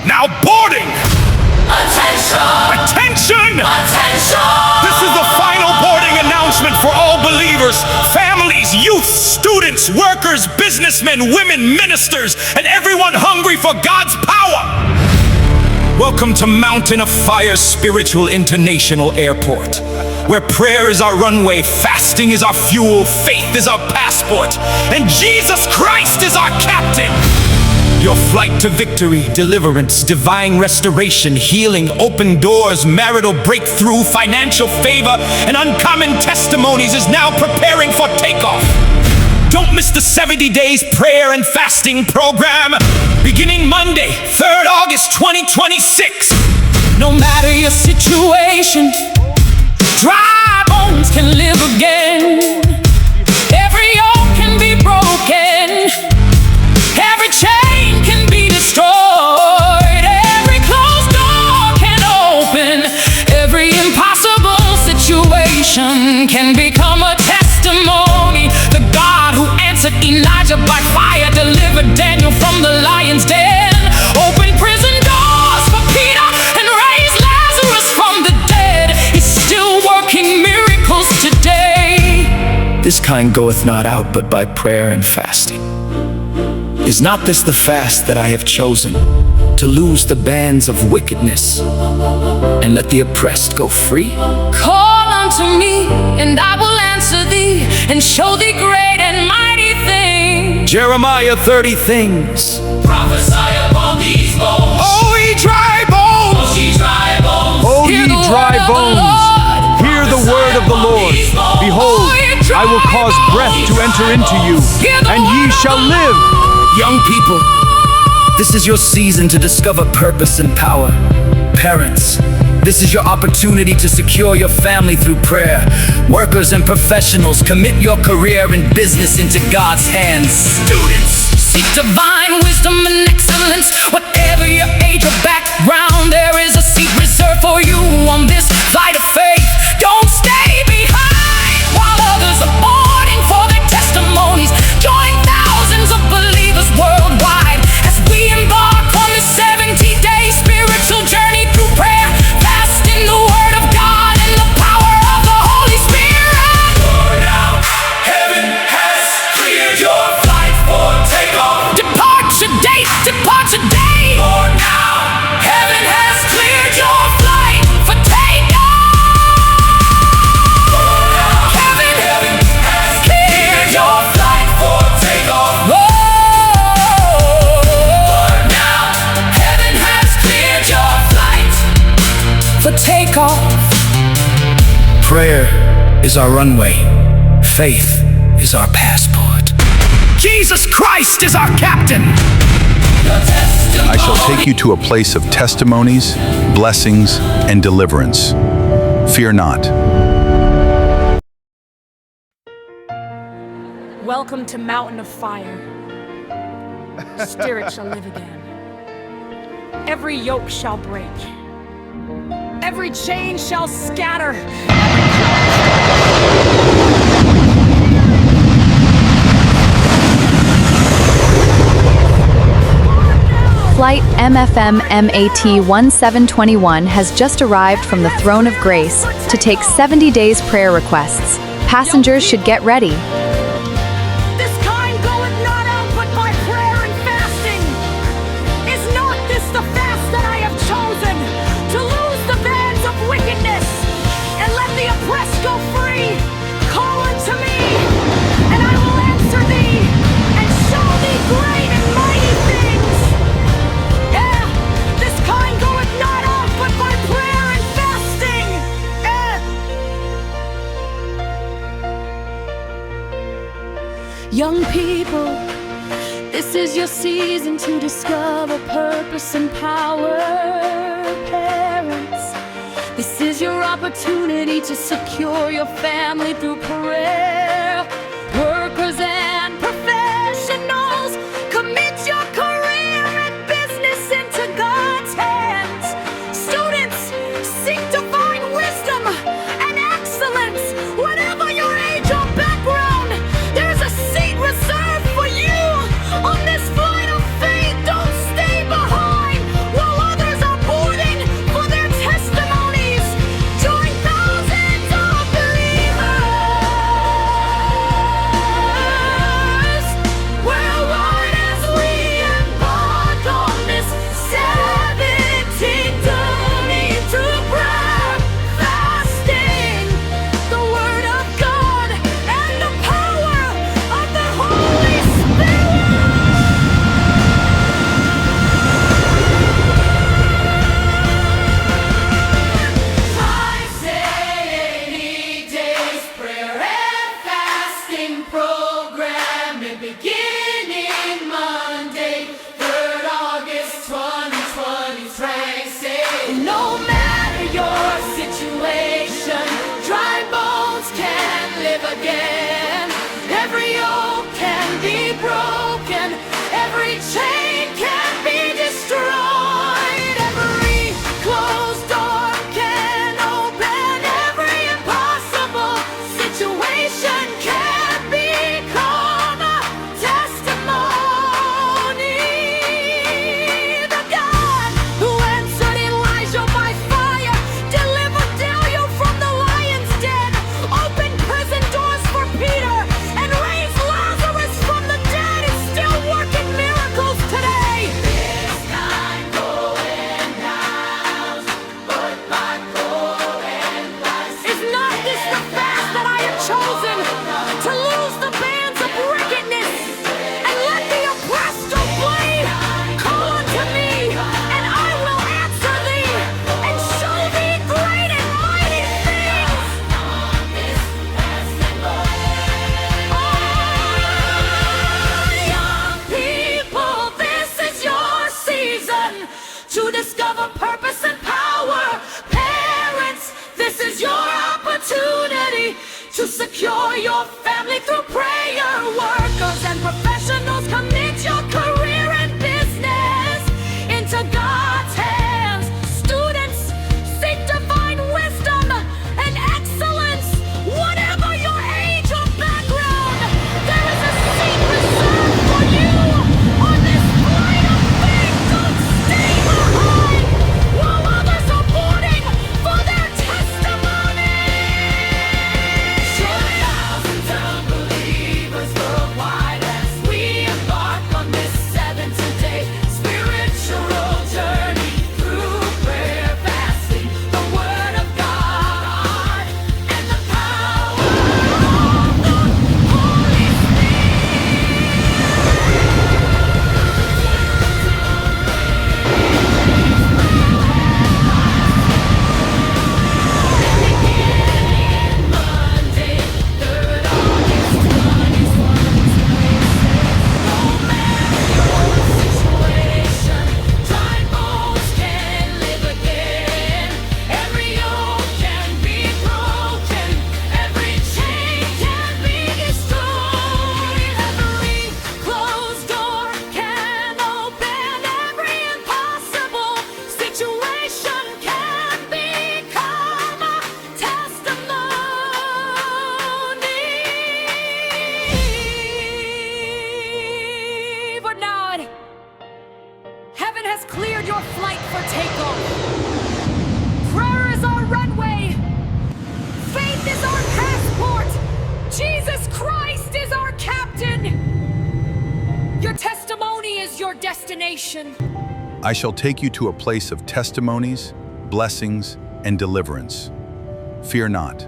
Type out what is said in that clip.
Now boarding! Attention! Attention! Attention! This is the final boarding announcement for all believers, families, youth, students, workers, businessmen, women, ministers, and everyone hungry for God's power. Welcome to Mountain of Fire Spiritual International Airport, where prayer is our runway, fasting is our fuel, faith is our passport, and Jesus Christ is our captain. Your flight to victory, deliverance, divine restoration, healing, open doors, marital breakthrough, financial favor, and uncommon testimonies is now preparing for takeoff. Don't miss the 70 days prayer and fasting program, beginning Monday, 3rd August 2026. No matter your situation, dry bones can live again. Every yoke can be broken. Every chain can be destroyed. Every closed door can open. Every impossible situation can become a testimony. The God who answered Elijah by fire delivered Daniel from the lion's den, opened prison doors for Peter and raised Lazarus from the dead. He's still working miracles today. This kind goeth not out but by prayer and fasting. Is not this the fast that I have chosen, to loose the bands of wickedness and let the oppressed go free? Call unto me, and I will answer thee, and show thee great and mighty things. Jeremiah 30 things. Prophesy upon these bones. Oh, ye dry bones! Oh, ye dry bones. O Hear ye the dry word of the bones, Lord. hear the word of the Lord. Behold, Oh, ye dry I will cause breath to enter into you, Hear the and ye word of shall the live. Young people, this is your season to discover purpose and power. Parents, this is your opportunity to secure your family through prayer. Workers and professionals, commit your career and business into God's hands. Students, Seek divine wisdom and excellence. Whatever your age or background, there is a seat reserved for you on this flight of faith. Don't stay behind while others are boarding for their testimonies. Join thousands of believers worldwide as we embark on this 70-day spiritual journey through prayer, fasting, the Word of God, and the power of the Holy Spirit. For now, heaven has cleared your flight for takeoff. Departure date, departure day. For now, heaven has cleared your flight for takeoff. For now, heaven has cleared your flight for takeoff. For now, heaven has cleared your flight. For takeoff. prayer is our runway. Faith is our passport. Jesus Christ is our captain. I shall take you to a place of testimonies, blessings, and deliverance. Fear not. Welcome to Mountain of Fire. Spirit shall live again. Every yoke shall break. Every chain shall scatter. Flight MFM MAT 1721 has just arrived from the Throne of Grace to take 70 days prayer requests. Passengers should get ready. This kind goeth not out but by prayer and fasting. Is not this the fast that I have chosen, to loose the bands of wickedness and let the oppressed go free? Call unto me, and I will answer thee, and show thee great and mighty things. Yeah, this kind goeth not out but by prayer and fasting. Young people, this is your season to discover purpose and power. Parents, this is your opportunity to secure your family through prayer. Workers and professionals, commit your career and business into God's hands. Students, seek divine wisdom and excellence. Whatever your age or background, there's a seat reserved for you on this flight of faith. Don't stay behind while No matter your situation, dry bones can live again. Every yoke can be broken, every chain can be destroyed, every closed door can open, every impossible situation can become a testimony. The God who answered Elijah by fire, delivered Daniel from the lion's den, opened prison doors for Peter, and raised Lazarus from the dead is still working miracles today. This time going down, but my goal and blessing. Is not this the fast that I have chosen? To lose the bands of wickedness and let the oppressed flee. Call unto me, and I will answer thee, and show thee great and mighty things. Young people, this is your season to discover purpose and power. Parents, this is your opportunity to secure your family through prayer. Workers and professionals, commit your career and business into God's hands. Students, seek divine wisdom and excellence. Whatever your age or background, there is a seat reserved for you on this flight of faith. Don't stay behind while others are boarding for their testimony. Join thousands of believers worldwide as we embark on this 7-day spiritual journey through prayer, fasting, the Word of God, and the power of the Holy Monday, 3rd August 2021. No matter your situation, dry bones can live again. Every yoke can be broken, every chain can be destroyed, every closed door can open, every impossible situation can become a testimony. But not. Heaven has cleared your flight for takeoff. Prayer is our runway. Faith is our passport. Jesus Christ is our captain. Your testimony is your destination. I shall take you to a place of testimonies, blessings, and deliverance. Fear not.